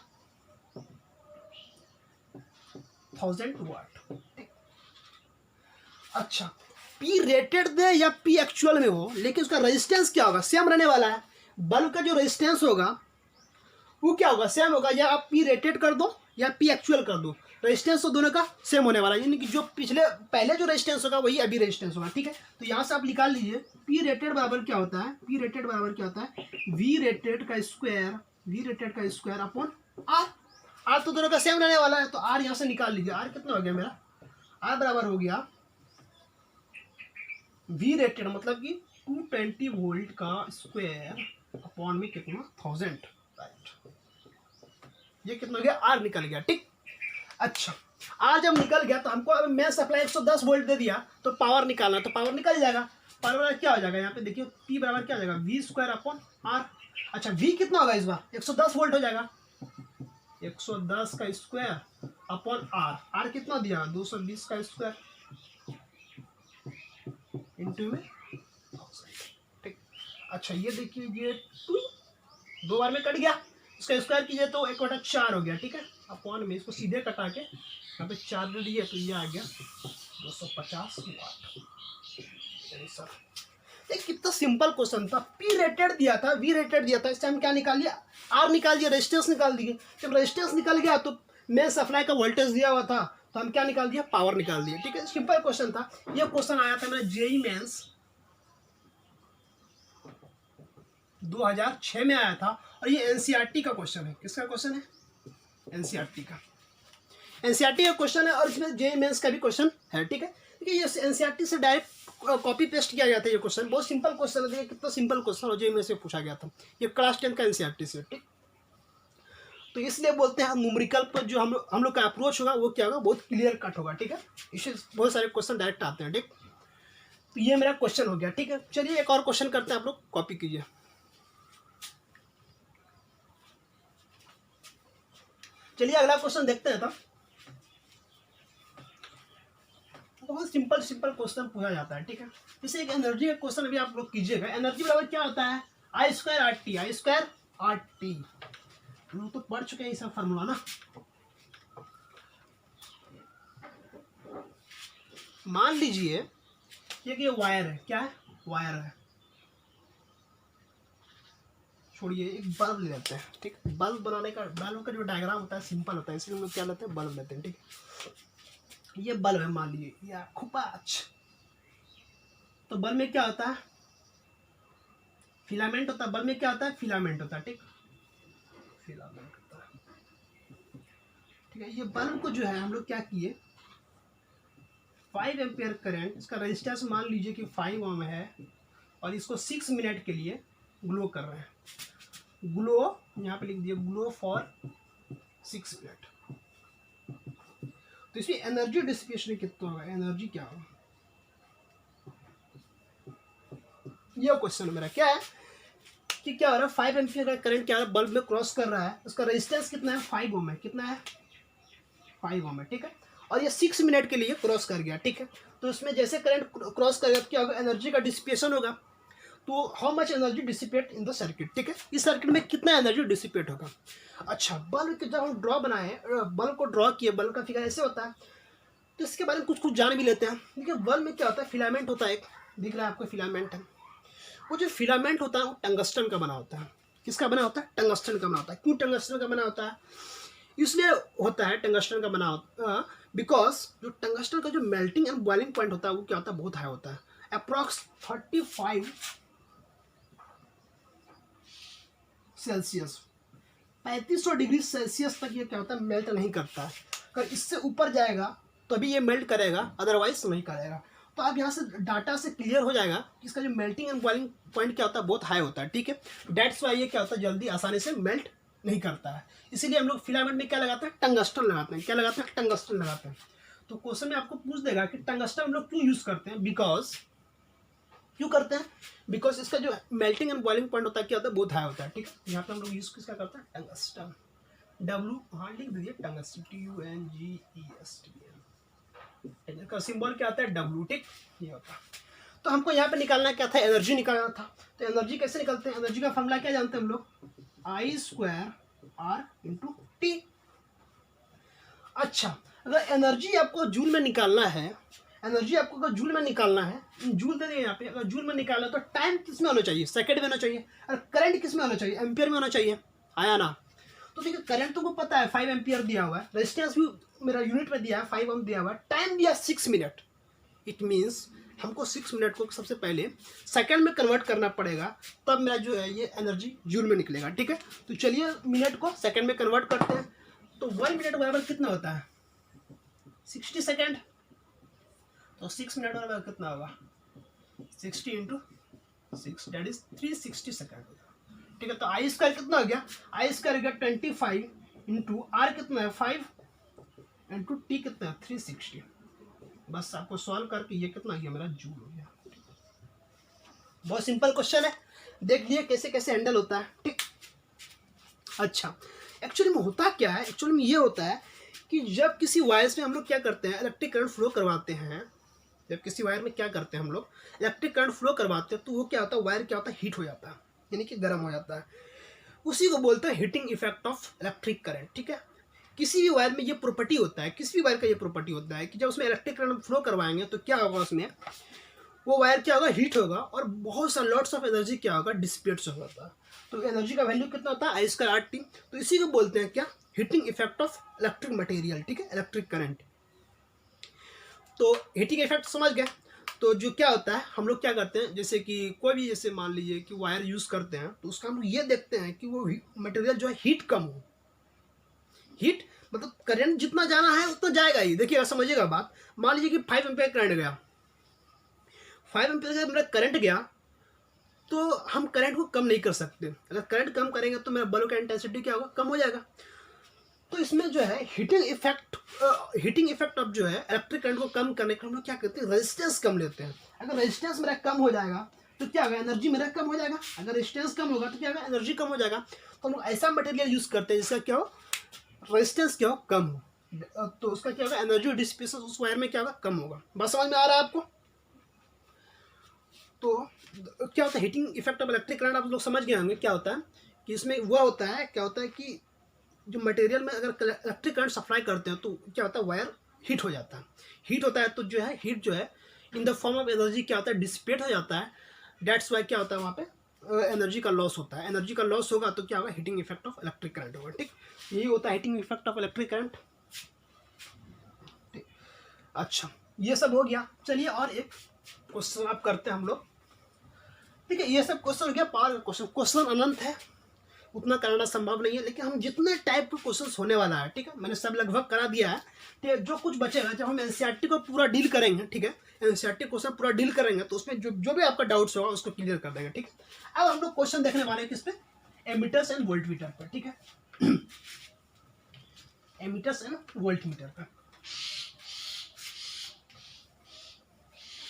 1000 वाट। अच्छा, पी रेटेड दे या पी एक्चुअल में हो, लेकिन उसका रेजिस्टेंस क्या होगा, सेम रहने वाला है। बल्ब का जो रेजिस्टेंस होगा वो क्या होगा, सेम होगा। या आप पी रेटेड कर दो या पी एक्चुअल कर दो, रेजिस्टेंस तो दोनों का सेम होने वाला है। यानी कि जो पहले जो रेजिस्टेंस होगा वही अभी रेजिस्टेंस होगा। ठीक है, तो यहाँ से आप निकाल लीजिए पी रेटेड बराबर क्या होता है, पी रेटेड बराबर क्या होता है, वी रेटेड का स्क्वायर अपॉन आर। आर तो दोनों का सेम रहने वाला है, तो आर यहाँ से निकाल लीजिए। आर कितना हो गया मेरा, आर बराबर हो गया वी रेटेड मतलब कि 220 वोल्ट का स्क्वायर अपॉन में कितना 1000। राइट, ये कितना हो गया, आर निकल गया। ठीक, अच्छा, आर जब निकल गया तो हमको अब मैं सप्लाई 110 वोल्ट दे दिया, तो पावर निकालना, तो पावर निकल जाएगा। पावर क्या हो जाएगा, यहाँ पे देखिए पी बराबर क्या हो जाएगा, वी स्क्वायर अपॉन आर। अच्छा, वी कितना होगा इस बार, 110 वोल्ट हो जाएगा, 110 का स्क्वायर अपॉन आर। आर कितना दिया, 220 का स्क्वायर इंटू में 1000। अच्छा ये देखिए ये 2 2 बार में कट गया, इसका स्क्वायर कीजिए तो 1/4 हो गया, ठीक है। अपॉन में इसको सीधे कटा के यहाँ पे 4 दे दिए तो ये आ गया 250 वाट। सर ये कितना सिंपल क्वेश्चन था, पी रेटेड दिया था, वी रेटेड दिया था, इससे हम क्या निकाल लिया, आर निकाल दिया, रेजिस्टेंस निकाल दिए। जब रेजिस्टेंस निकल गया तो मेन सप्लाई का वोल्टेज दिया हुआ था तो हम क्या निकाल दिया, पावर निकाल दिया, ठीक है। सिंपल क्वेश्चन था, ये क्वेश्चन आया था मेरा जेई मेंस 2006 में आया था और ये एनसीईआरटी का क्वेश्चन है। किसका क्वेश्चन है, एनसीईआरटी का, एनसीईआरटी का क्वेश्चन है और इसमें जेईई मेंस का भी क्वेश्चन है, ठीक है। देखिए ये एनसीईआरटी से डायरेक्ट कॉपी पेस्ट किया जाता है, ये क्वेश्चन बहुत सिंपल क्वेश्चन है। देखिए कितना सिंपल क्वेश्चन और जेईई में से पूछा गया था, ये क्लास 10 का एनसीईआरटी से, ठीक। तो इसलिए बोलते हैं न्यूमेरिकल पर जो हम लोग का अप्रोच होगा वो क्या होगा, बहुत क्लियर कट होगा, ठीक है। इससे बहुत सारे क्वेश्चन डायरेक्ट आते हैं, ठीक। तो ये मेरा क्वेश्चन हो गया, ठीक है। चलिए एक और क्वेश्चन करते हैं, आप लोग कॉपी कीजिए। चलिए अगला क्वेश्चन देखते हैं। तब बहुत सिंपल क्वेश्चन पूछा जाता है, ठीक है। जैसे एक एनर्जी का क्वेश्चन अभी आप लोग कीजिएगा। एनर्जी बराबर क्या होता है, I² RT। हम लोग तो पढ़ चुके हैं ये सब फार्मूला ना। मान लीजिए ये वायर है, क्या है, वायर है। छोड़िए एक बल्ब ले लेते हैं, ठीक। बल्ब बनाने का, बल्ब का जो डायग्राम होता है सिंपल होता है, इसलिए हम लोग क्या लेते हैं, बल्ब लेते हैं, ठीक। ये बल्ब है मान लीजिए, या खुपाच। तो बल्ब में क्या होता है, फिलामेंट होता है। बल्ब में क्या होता है, फिलामेंट होता है, ठीक, फिलामेंट होता है, ठीक है। ये बल्ब को जो है हम लोग क्या किए, 5 एम्पियर करंट, इसका रेजिस्टेंस मान लीजिए कि 5 ओम है और इसको 6 मिनट के लिए ग्लो कर रहे हैं। ग्लो यहाँ पे लिख दिए, ग्लो फॉर 6 मिनट। तो इसमें एनर्जी डिसिपेशन कितना होगा, एनर्जी क्या होगा, ये क्वेश्चन मेरा क्या है कि क्या हो रहा है, 5 एम्पियर का करंट क्या है, बल्ब में क्रॉस कर रहा है, उसका रेजिस्टेंस कितना है, 5 ओम है। कितना है, 5 ओम है, ठीक है। और ये 6 मिनट के लिए क्रॉस कर गया, ठीक है। तो इसमें जैसे करंट क्रॉस करेगा क्या होगा, एनर्जी का डिसिपेशन होगा। तो how much energy dissipate in the circuit, ठीक है। इस सर्किट में कितना एनर्जी डिसिपेट होगा। अच्छा, बल्ब के जब हम ड्रॉ बनाए, बल्ब को ड्रॉ किए, बल्ब का फिगर ऐसे होता है। तो इसके बारे में कुछ जान भी लेते हैं। देखिए बल्ब में क्या होता है, फिलामेंट होता है, एक दिख रहा है आपको फिलामेंट है। वो जो फिलामेंट होता है वो टंगस्टन का बना होता है। किसका बना होता है, टंगस्टन का बना होता है। क्यों टंगस्टन का बना होता है, इसलिए होता है टंगस्टन का बना होता है बिकॉज जो टंगस्टन का जो मेल्टिंग एंड बॉइलिंग पॉइंट होता है वो क्या होता है, बहुत हाई होता है। अप्रॉक्स 35 सेल्सियस, 3500 डिग्री सेल्सियस तक ये क्या होता है, मेल्ट नहीं करता है। अगर इससे ऊपर जाएगा तो अभी ये मेल्ट करेगा, अदरवाइज नहीं करेगा। तो आप यहाँ से डाटा से क्लियर हो जाएगा कि इसका जो मेल्टिंग एंड बॉइलिंग पॉइंट क्या होता है, बहुत हाई होता है, ठीक है। डेट्स वाई ये क्या होता है, जल्दी आसानी से मेल्ट नहीं करता है। इसीलिए हम लोग फिलामेंट में क्या लगाते हैं, टंगस्टन लगाते हैं। क्या लगाते हैं, टंगस्टन लगाते हैं। तो क्वेश्चन में आपको पूछ देगा कि टंगस्टन हम लोग क्यों यूज करते हैं, बिकॉज क्यों करते हैं, बिकॉज इसका जो मेल्टिंग एंड बॉइलिंग पॉइंट होता है क्या होता है, बहुत हाई होता है, ठीक है। यहाँ पे हम लोग यूज किसका करते हैं, टंगस्टन। डब्ल्यू हाँ लिख दीजिए, टंगस्टन, TUNGSTN का सिंबल क्या आता है, डब्ल्यू, ठीक, ये होता है। तो हमको यहाँ पे निकालना क्या था, एनर्जी निकालना था। तो एनर्जी कैसे निकलते हैं, एनर्जी का फॉर्मूला क्या जानते हैं हम लोग, I² R/T। अच्छा, अगर एनर्जी आपको जूल में निकालना है, एनर्जी आपको अगर जूल में निकालना है, जूल दे दें यहाँ पे, अगर जूल में निकालना है तो टाइम किस में होना चाहिए, सेकंड में होना चाहिए। और करंट किस में होना चाहिए, एम्पियर में होना चाहिए, आया ना। तो देखिए करंट तुमको पता है 5 एम्पियर दिया हुआ है, रेजिस्टेंस भी मेरा यूनिट में दिया है, 5 ओम दिया हुआ है, टाइम दिया 6 मिनट। इट मीन्स हमको 6 मिनट को सबसे पहले सेकंड में कन्वर्ट करना पड़ेगा, तब मेरा जो है ये एनर्जी जूल में निकलेगा, ठीक है। तो चलिए मिनट को सेकंड में कन्वर्ट करते हैं। तो 1 मिनट बराबर कितना होता है, 60 सेकंड। तो 6 मिनट बराबर कितना होगा, 60 × 6 दैट इज 360 सेकंड, ठीक है। तो I² कितना हो गया, I² हो गया 25 × R कितना है 5 × T कितना है 360। बस आपको सॉल्व करके ये कितना गया, मेरा जूल हो गया। बहुत सिंपल क्वेश्चन है, देख लिए कैसे कैसे हैंडल होता है, ठीक। अच्छा, एक्चुअली में होता क्या है, एक्चुअली में ये होता है कि जब किसी वायर्स में हम लोग क्या करते हैं, इलेक्ट्रिक करंट फ्लो करवाते हैं, जब किसी वायर में क्या करते हैं हम लोग, इलेक्ट्रिक करंट फ्लो करवाते हैं, तो वो क्या होता है, वायर क्या होता है, हीट हो जाता है, यानी कि गर्म हो जाता है। उसी को बोलते हैं heating effect of electric current. ठीक है, किसी भी वायर में ये प्रॉपर्टी होता है, किसी भी वायर का ये प्रॉपर्टी होता है कि जब उसमें इलेक्ट्रिक करंट फ्लो करवाएंगे तो क्या होगा, उसमें वो वायर क्या होगा, हीट होगा और बहुत सा लॉट्स ऑफ एनर्जी क्या होगा, डिसिपेट होगा। तो एनर्जी का वैल्यू कितना होता है, आई स्क्वायर आर टी। तो इसी को बोलते हैं क्या, heating effect of electric material. ठीक है, इलेक्ट्रिक करंट। तो हीटिंग इफेक्ट समझ गए। तो जो क्या होता है, हम लोग क्या करते हैं, जैसे कि कोई भी, जैसे मान लीजिए कि वायर यूज करते हैं, तो उसका हम लोग ये देखते हैं कि वो मटेरियल जो है हीट कम हो। हीट मतलब करंट जितना जाना है उतना जाएगा ही। देखिएगा, समझिएगा बात। मान लीजिए कि 5 एम्पियर करंट गया, 5 एम्पियर का मेरा करंट गया, तो हम करंट को कम नहीं कर सकते। अगर करंट कम करेंगे तो मेरा बल्ब का इंटेंसिटी क्या होगा, कम हो जाएगा। तो इसमें जो है हीटिंग इफेक्ट ऑफ जो है इलेक्ट्रिक करंट को कम करने के हम लोग क्या करते हैं, रेजिस्टेंस कम लेते हैं। अगर रेजिस्टेंस मेरा कम हो जाएगा तो क्या होगा, एनर्जी मेरा कम हो जाएगा। अगर रेजिस्टेंस कम होगा तो क्या होगा, एनर्जी कम हो जाएगा। तो हम लोग ऐसा मटेरियल यूज करते हैं जिसका क्या हो, रेजिस्टेंस क्या हो, कम हो। तो उसका क्या होगा, एनर्जी डिसिपेशन उस वायर में क्या होगा, कम होगा। बात समझ में आ रहा है आपको। तो क्या होता है heating effect of electric current, आप लोग समझ गए होंगे क्या होता है कि इसमें वह होता है, क्या होता है कि जो मटेरियल में अगर इलेक्ट्रिक करंट सप्लाई करते हैं तो क्या होता है, वायर हीट हो जाता है। हीट होता है तो जो है हीट जो है in the form of energy क्या होता है, डिसिपेट हो जाता है। डेट्स वाई क्या होता है, वहाँ पे एनर्जी का लॉस होता है। एनर्जी का लॉस होगा तो क्या होगा, heating effect of electric current होगा। ठीक, यही होता है heating effect of electric current. अच्छा, ये सब हो गया। चलिए और एक क्वेश्चन आप करते हैं हम लोग। ठीक है, ये सब क्वेश्चन हो गया पावर का क्वेश्चन। क्वेश्चन अनंत है, उतना कराना संभव नहीं है, लेकिन हम जितने टाइप के क्वेश्चंस होने वाला है, ठीक है, मैंने सब लगभग करा दिया है। ठीक है, जो कुछ बचेगा जब हम एनसीईआरटी को पूरा डील करेंगे, ठीक है, एनसीईआरटी क्वेश्चन पूरा डील करेंगे तो उसमें जो भी आपका डाउट्स होगा उसको क्लियर कर देंगे। ठीक है, अब हम लोग क्वेश्चन देखने वाले हैं किस पे, एमीटर्स एंड वोल्टमीटर पर। ठीक है, एमीटर्स एंड वोल्टमीटर पर।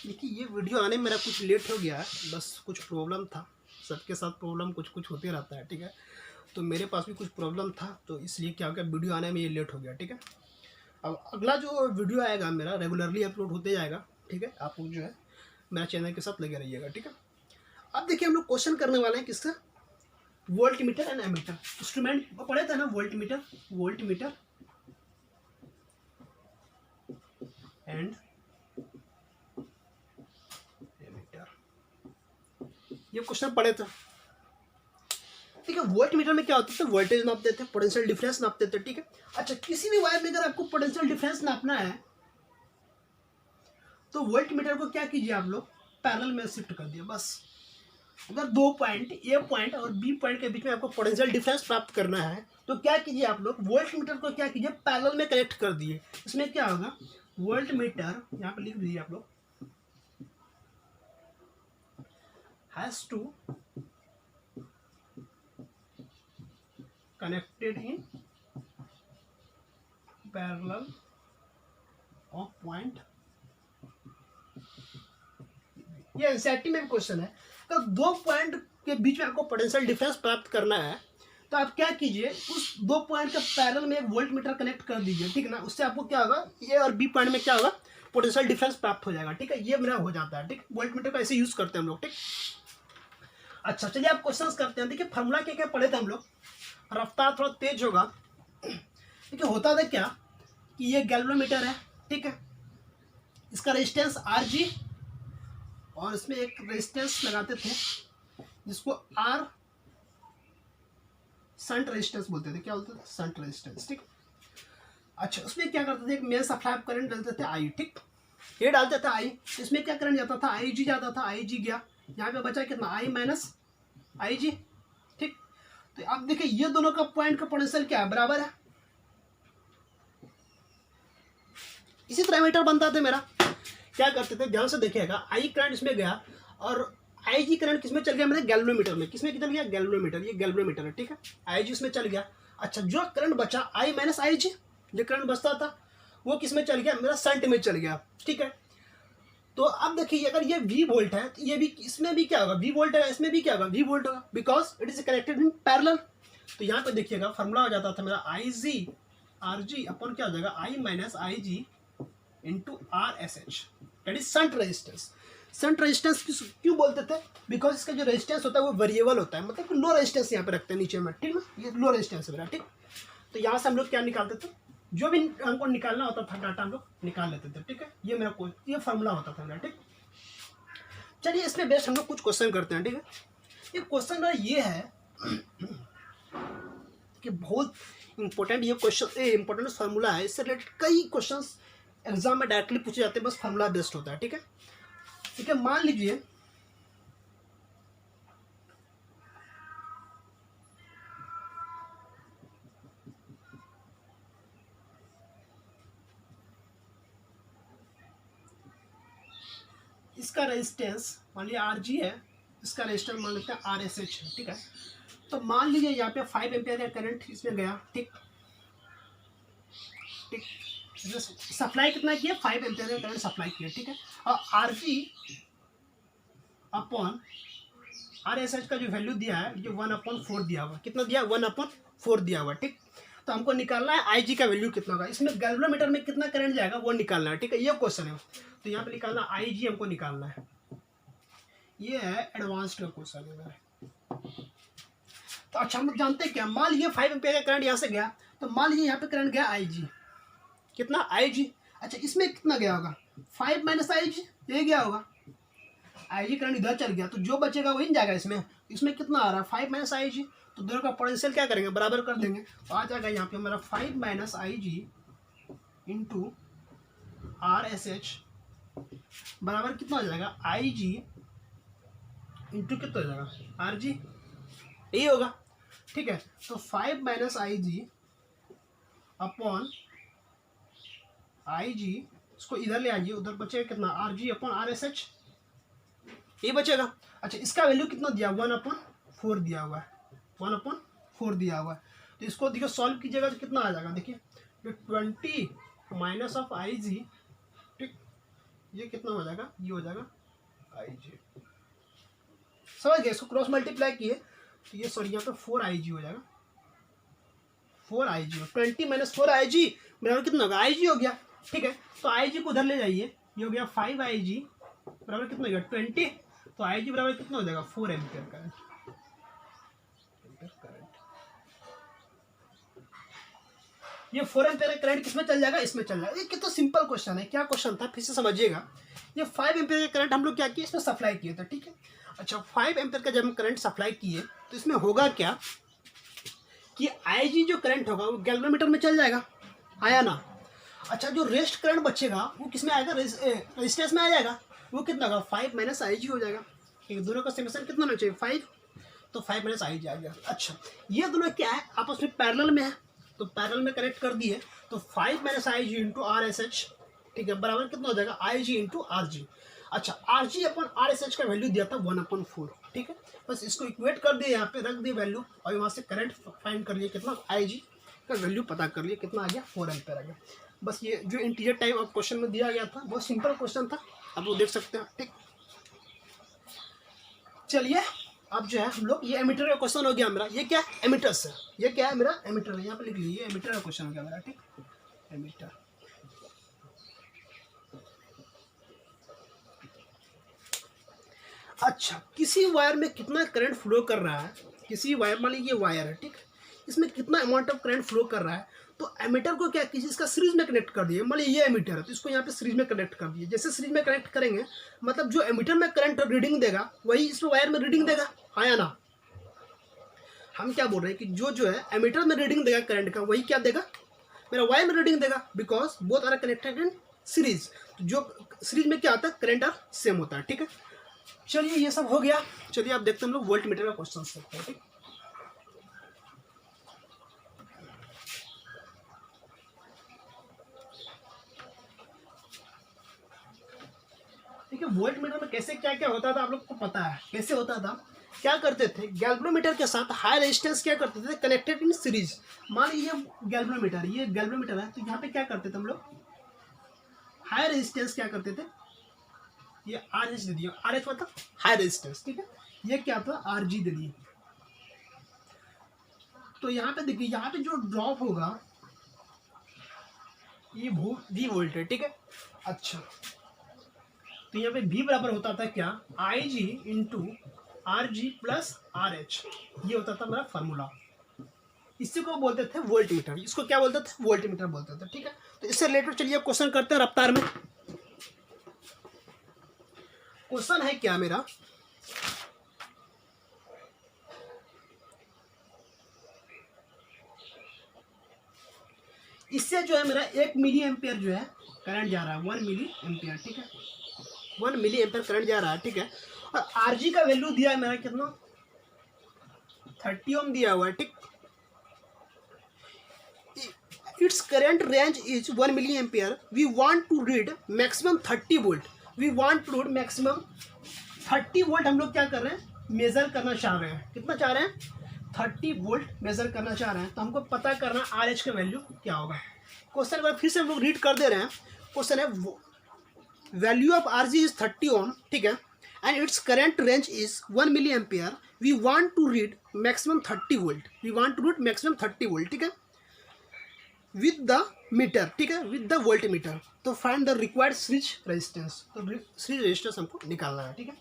देखिए, ये वीडियो आने में मेरा कुछ लेट हो गया है, बस कुछ प्रॉब्लम था। सबके साथ प्रॉब्लम कुछ कुछ होते रहता है। ठीक है, तो मेरे पास भी कुछ प्रॉब्लम था, तो इसलिए क्या हो गया, वीडियो आने में ये लेट हो गया। ठीक है, अब अगला जो वीडियो आएगा मेरा रेगुलरली अपलोड होते जाएगा। ठीक है, आप लोग जो है मेरा चैनल के साथ लगे रहिएगा। ठीक है, अब देखिए हम लोग क्वेश्चन करने वाले हैं किसका, वोल्टमीटर एंड एमीटर। इंस्ट्रूमेंट पढ़े थे ना, वोल्टमीटर एंड एमीटर, ये क्वेश्चन पढ़े थे। ठीक है, वोल्टमीटर में क्या होता है, वोल्टेज नापते थे, पोटेंशियल डिफरेंस नापते थे। ठीक है, अच्छा, किसी भी वायर में अगर आपको पोटेंशियल डिफरेंस नापना है तो वोल्टमीटर को क्या कीजिए, आप लोग पैरेलल में शिफ्ट कर दिए बस। अगर दो पॉइंट, ए पॉइंट और बी पॉइंट के बीच में आपको पोटेंशियल डिफरेंस प्राप्त करना है तो क्या कीजिए, आप लोग वोल्टमीटर को क्या कीजिए, पैरेलल में कनेक्ट कर दिए। इसमें क्या होगा, वोल्टमीटर यहाँ पे लिख दीजिए आप लोग, has two connected in parallel of point। ये एनसीईआरटी में भी क्वेश्चन है। तो दो पॉइंट के बीच में आपको पोटेंशियल डिफरेंस प्राप्त करना है तो आप क्या कीजिए, उस दो पॉइंट के पैरेलल में एक वोल्टमीटर कनेक्ट कर दीजिए। ठीक है ना, उससे आपको क्या होगा, ए और बी पॉइंट में क्या होगा, पोटेंशियल डिफरेंस प्राप्त हो जाएगा। ठीक है, ये मेरा हो जाता है। ठीक, वोल्टमीटर का ऐसे यूज करते हैं हम लोग। ठीक, अच्छा, चलिए आप क्वेश्चन करते हैं। देखिए, फॉर्मूला क्या क्या पढ़े थे हम लोग, रफ्तार थोड़ा तेज होगा। ठीक है, होता था क्या कि ये गैल्वेनोमीटर है। ठीक है, इसका रेजिस्टेंस आर जी और इसमें एक रेजिस्टेंस लगाते थे जिसको आर शंट रेजिस्टेंस बोलते थे। क्या बोलते थे, शंट रेजिस्टेंस। ठीक, अच्छा, उसमें क्या करते थे, एक मेन सप्लाई करंट डालते थे आई। ठीक, ये डालते थे आई, इसमें क्या करंट जाता था, आई जी जाता था। आई जी गया, यहाँ पे बचा कितना, आई माइनस आई जी। ठीक, तो आप देखिए ये दोनों का पॉइंट का पोटेंशियल क्या है, बराबर है। इसी तरह मीटर बनता था मेरा। क्या करते थे, ध्यान से देखिएगा, आई करंट इसमें गया और आई जी करंट किसमें चल गया, मेरे गैल्वेनोमीटर में। किसमें चल गया, गैल्वेनोमीटर, ये गैल्वेनोमीटर है। ठीक है, आई जी इसमें चल गया। अच्छा, जो करंट बचा आई माइनस आई जी, जो करंट बचता था वो किसमें चल गया, मेरा शंट में चल गया। ठीक है, तो अब देखिए अगर ये V वोल्ट है तो ये भी, इसमें भी क्या होगा, V वोल्ट है, इसमें भी क्या होगा, V वोल्ट होगा, because it is connected in parallel. तो यहाँ पे देखिएगा फॉर्मूला हो जाता था मेरा आई जी आर जी अपन क्या हो जाएगा, I minus I G into R S H. That is shunt resistance. Shunt resistance क्यों बोलते थे? बिकॉज इसका जो रेजिस्टेंस होता है वो वेरिएबल होता है, मतलब कि लो रेजिस्टेंस यहाँ पे रखते हैं नीचे में, ठीक ना, ये लो रेजिस्टेंस है मेरा, ठीक। तो यहाँ से हम लोग क्या निकालते थे, जो भी हमको निकालना होता था डाटा हम लोग निकाल लेते थे, ठीक है। ये मेरा ये फॉर्मूला होता था मेरा, ठीक। चलिए इसमें बेस्ट हम लोग कुछ क्वेश्चन करते हैं, ठीक है। ये क्वेश्चन ये है कि बहुत इंपॉर्टेंट ये क्वेश्चन, इंपॉर्टेंट फार्मूला है, इससे रिलेटेड कई क्वेश्चंस एग्जाम में डायरेक्टली पूछे जाते हैं, बस फार्मूला बेस्ड होता है, ठीक है। ठीक है, मान लीजिए इसका रेजिस्टेंस मान लिया RG है, इसका रेजिस्टेंस मान लेते हैं RSH है, ठीक है। तो मान लीजिए यहाँ पे 5 एम्पियर का करंट इसमें गया, ठीक ठीक। सप्लाई कितना किया? 5 एम्पियर का करंट सप्लाई किया, ठीक है। और RG अपॉन RSH का जो वैल्यू दिया है ये 1/4 दिया हुआ, कितना दिया? 1/4 दिया हुआ, ठीक। तो हमको निकालना है IG का वैल्यू कितना होगा, इसमें गैल्वेनोमीटर में कितना करंट जाएगा वो निकालना है, ठीक है। ये क्वेश्चन है, तो यहाँ पे निकालना IG हमको निकालना है, ये है एडवांस्ड का क्वेश्चन है मेरा। तो अच्छा हम लोग जानते हैं क्या, मान लीजिए 5 एम्पियर का करंट यहाँ से गया, तो मान लीजिए यहाँ पे करंट गया IG, कितना? IG। अच्छा इसमें कितना गया होगा? 5 - IG, ये गया होगा। IG करंट इधर चल गया, तो जो बचेगा वही जाएगा इसमें। इसमें कितना आ रहा है? 5 - IG। तो दोनों का पोटेंशियल क्या करेंगे? बराबर कर देंगे। तो आ जाएगा यहाँ पे हमारा 5 - IG इंटू RSH बराबर कितना हो जाएगा? IG इंटू कितना हो जाएगा? RG, यही होगा, ठीक है। तो 5 - IG अपॉन IG, इसको इधर ले आइए, उधर बचेगा कितना? RG अपॉन RSH, ये बचेगा। अच्छा इसका वैल्यू कितना दिया? 1/4 दिया हुआ है, 1/4 दिया हुआ है। तो इसको देखिए सॉल्व कीजिएगा तो कितना आ जाएगा, देखिए 20 माइनस ऑफ IG, ठीक, ये कितना हो जाएगा? ये हो जाएगा IG, समझ गए? इसको क्रॉस मल्टीप्लाई किए तो ये सॉरी यहाँ पे 4IG हो जाएगा, 4IG, 20 - 4IG बराबर कितना होगा? IG हो गया, ठीक है। तो IG को उधर ले जाइए, ये हो गया 5IG बराबर कितना हो गया? 20। तो IG बराबर कितना हो जाएगा? 4 एम्पियर करंट। ये 4 एम्पियर करंट किसमें चल जाएगा? इसमें चल जाएगा। ये कितना सिंपल क्वेश्चन है, क्या क्वेश्चन था फिर से समझिएगा। ये 5 एम्पियर का करंट हम लोग क्या किए? इसमें सप्लाई किए थे, ठीक है। अच्छा 5 एम्पियर का जब हम करंट सप्लाई किए तो इसमें होगा क्या कि IG जो करंट होगा वो गैल्वेनोमीटर में चल जाएगा, आया ना। अच्छा जो रेस्ट करंट बचेगा वो किस में आएगा? रेजिस्टेंस में आ जाएगा। वो कितना होगा? 5 - IG हो जाएगा। एक दोनों का समीकरण कितना होना चाहिए? 5, तो 5 - IG आ गया। अच्छा ये दोनों क्या है? आपस में पैरेलल में है, तो पैरेलल में कनेक्ट कर दिए, तो 5 - IG इंटू RSH, ठीक है, बराबर कितना हो जाएगा? IG into RG। अच्छा RG अपॉन RSH का वैल्यू दिया था 1/4, ठीक है। बस इसको इक्वेट कर दिए, यहाँ पे रख दिए वैल्यू, और वहाँ से करंट फाइंड कर लिए, कितना? IG का वैल्यू पता कर लिए, कितना आ गया? 4 एम्पियर आ गया। बस ये जो इंटीजर टाइप ऑफ क्वेश्चन में दिया गया था बहुत सिंपल क्वेश्चन था, आप लोग देख सकते हैं, ठीक। चलिए अब जो है हम लोग, ये एमीटर का क्वेश्चन हो गया मेरा। ये क्या है? एमीटर से, ये क्या है? मेरा एमीटर है, यहाँ पे लिख लीजिए, एमीटर का क्वेश्चन हो गया मेरा, ठीक। एमीटर, अच्छा किसी वायर में कितना करंट फ्लो कर रहा है, किसी वायर, मान लीजिए ये वायर है, ठीक, इसमें कितना अमाउंट ऑफ करंट फ्लो कर रहा है, तो एमीटर को क्या किसी इसका सीरीज में कनेक्ट कर दिए। मान लीजिए ये एमीटर है तो इसको यहाँ पे सीरीज में कनेक्ट कर दिए। जैसे सीरीज में कनेक्ट करेंगे मतलब जो एमीटर में करंट रीडिंग देगा वही इस वायर में रीडिंग देगा, आया ना। हम क्या बोल रहे हैं कि जो है एमीटर में रीडिंग देगा करंट का, वही क्या देगा? मेरा वायर में रीडिंग देगा, because both are connected in series. जो सीरीज में क्या होता है? करंट आर सेम होता है, ठीक है। चलिए ये सब हो गया। चलिए आप देखते हैं हम लोग वोल्ट मीटर का क्वेश्चन करते हैं, ठीक। ठीक है, वोल्ट मीटर में कैसे क्या क्या होता था आप लोग को पता है कैसे होता था? क्या करते थे? गैल्वेनोमीटर के साथ हाई रेजिस्टेंस क्या करते थे? Connected in series. मान लीजिए गैल्वेनोमीटर, ये गैल्वेनोमीटर है, तो यहाँ पे क्या करते थे हम लोग? हाई रेजिस्टेंस क्या करते थे? ये RH दे दिया, RH मतलब हाई रेजिस्टेंस, ठीक है। ये क्या था? RG दे दिए। तो यहाँ पे देखिए, यहाँ पे जो ड्रॉप होगा ये V वोल्ट है, ठीक है। अच्छा तो यहाँ पे V बराबर होता था क्या, IG into RG plus RH, ये होता था मेरा फार्मूला। इसी को बोलते थे वोल्ट मीटर, इसको क्या बोलते थे, वोल्ट मीटर बोलते थे। ठीक है, तो इससे रिलेटेड चलिए क्वेश्चन करते हैं रफ्तार में। क्वेश्चन है क्या मेरा, इससे जो है मेरा 1 मिली एम्पियर जो है करंट जा रहा है, 1 मिली एम्पियर। ठीक है, 1 मिली एम्पियर करंट जा रहा है। ठीक है, और आरजी का वैल्यू दिया है मेरा कितना, 30 ओम दिया हुआ है। ठीक, its current range is 1 milliampere, we want to read maximum 30 volt, we want to read maximum 30 volt. हम लोग क्या कर रहे हैं, मेजर करना चाह रहे हैं। कितना चाह रहे हैं, 30 वोल्ट मेजर करना चाह रहे हैं। तो हमको पता करना आर एच का वैल्यू क्या होगा। क्वेश्चन एक बार फिर से हम लोग रीड कर दे रहे हैं। क्वेश्चन है value of R G is 30 ohm. ठीक है, and its current range is 1 milliampere, we want to read maximum 30 volt, we want to read maximum 30 volt. ठीक है, विद द मीटर। ठीक है, विद द वोल्ट मीटर। तो find the required series resistance, तो series resistance हमको निकालना है। ठीक है,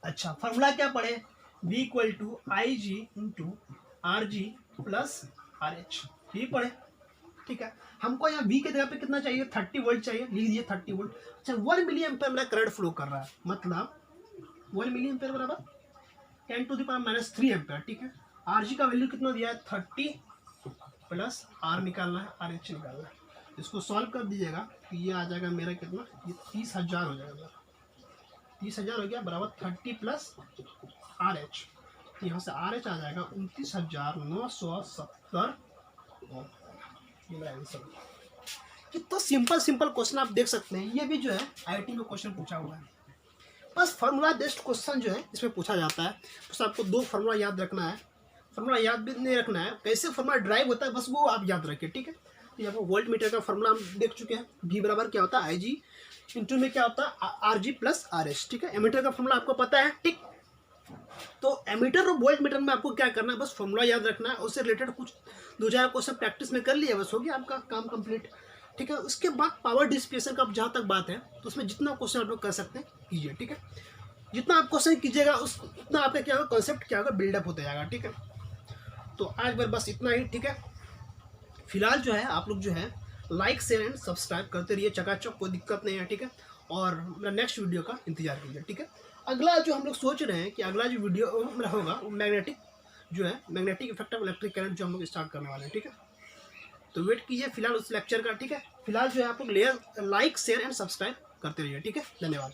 अच्छा फॉर्मूला क्या पढ़े, V equal to I G into R G plus R H, ये पढ़े। ठीक है, हमको यहाँ V के जगह पे कितना चाहिए, 30 वोल्ट चाहिए, लिख दीजिए 30 वोल्ट। अच्छा 1 मिली एम्पियर मेरा करंट फ्लो कर रहा है, मतलब 1 मिली एम्पियर बराबर 10 टू द पावर -3 एम्पियर। ठीक है, आर जी का वैल्यू कितना दिया है, 30 प्लस आर निकालना है, आर एच निकालना है। इसको सॉल्व कर दीजिएगा तो ये आ जाएगा मेरा कितना, ये 30,000 हो जाएगा, 30,000 हो गया, बराबर 30 प्लस आर एच। यहाँ से आर एच आ जाएगा 29,970। ये मेरा आंसर। कितना सिंपल सिंपल क्वेश्चन आप देख सकते हैं, ये भी जो है आईआईटी में क्वेश्चन पूछा हुआ है। बस फार्मूला बेस्ड क्वेश्चन जो है इसमें पूछा जाता है। बस आपको 2 फार्मूला याद रखना है, फार्मूला याद भी नहीं रखना है, कैसे फार्मूला ड्राइव होता है बस वो आप याद रखिए। ठीक है, तो यहाँ पर वोल्ट मीटर का फार्मूला हम देख चुके हैं, V बराबर क्या होता है, आई जी इंटू में क्या होता है, are G plus R H. ठीक है, एमीटर का फार्मूला आपको पता है। ठीक, तो एमीटर और वोल्ट मीटर में आपको क्या करना है, बस फॉर्मूला याद रखना है, उससे रिलेटेड कुछ 2-4 क्वेश्चन प्रैक्टिस में कर लिया, बस हो गया आपका काम कंप्लीट। ठीक है, उसके बाद पावर डिसिपेशन का जहाँ तक बात है तो उसमें जितना क्वेश्चन आप लोग कर सकते हैं कीजिए। ठीक है, जितना आप क्वेश्चन कीजिएगा उतना आपका क्या होगा, कॉन्सेप्ट क्या होगा, बिल्डअप होता जाएगा। ठीक है, तो आज बार बस इतना ही। ठीक है, फिलहाल जो है आप लोग जो है लाइक शेयर एंड सब्सक्राइब करते रहिए, चकाचक, कोई दिक्कत नहीं है। ठीक है, और मेरा नेक्स्ट वीडियो का इंतजार कीजिए। ठीक है, अगला जो हम लोग सोच रहे हैं कि अगला जो वीडियो मेरा होगा वो मैग्नेटिक जो है, magnetic effect of electric current जो हम लोग स्टार्ट करने वाले हैं। ठीक है, तो वेट कीजिए फिलहाल उस लेक्चर का। ठीक है, फिलहाल जो है आप लोग लाइक शेयर एंड सब्सक्राइब करते रहिए। ठीक है, धन्यवाद।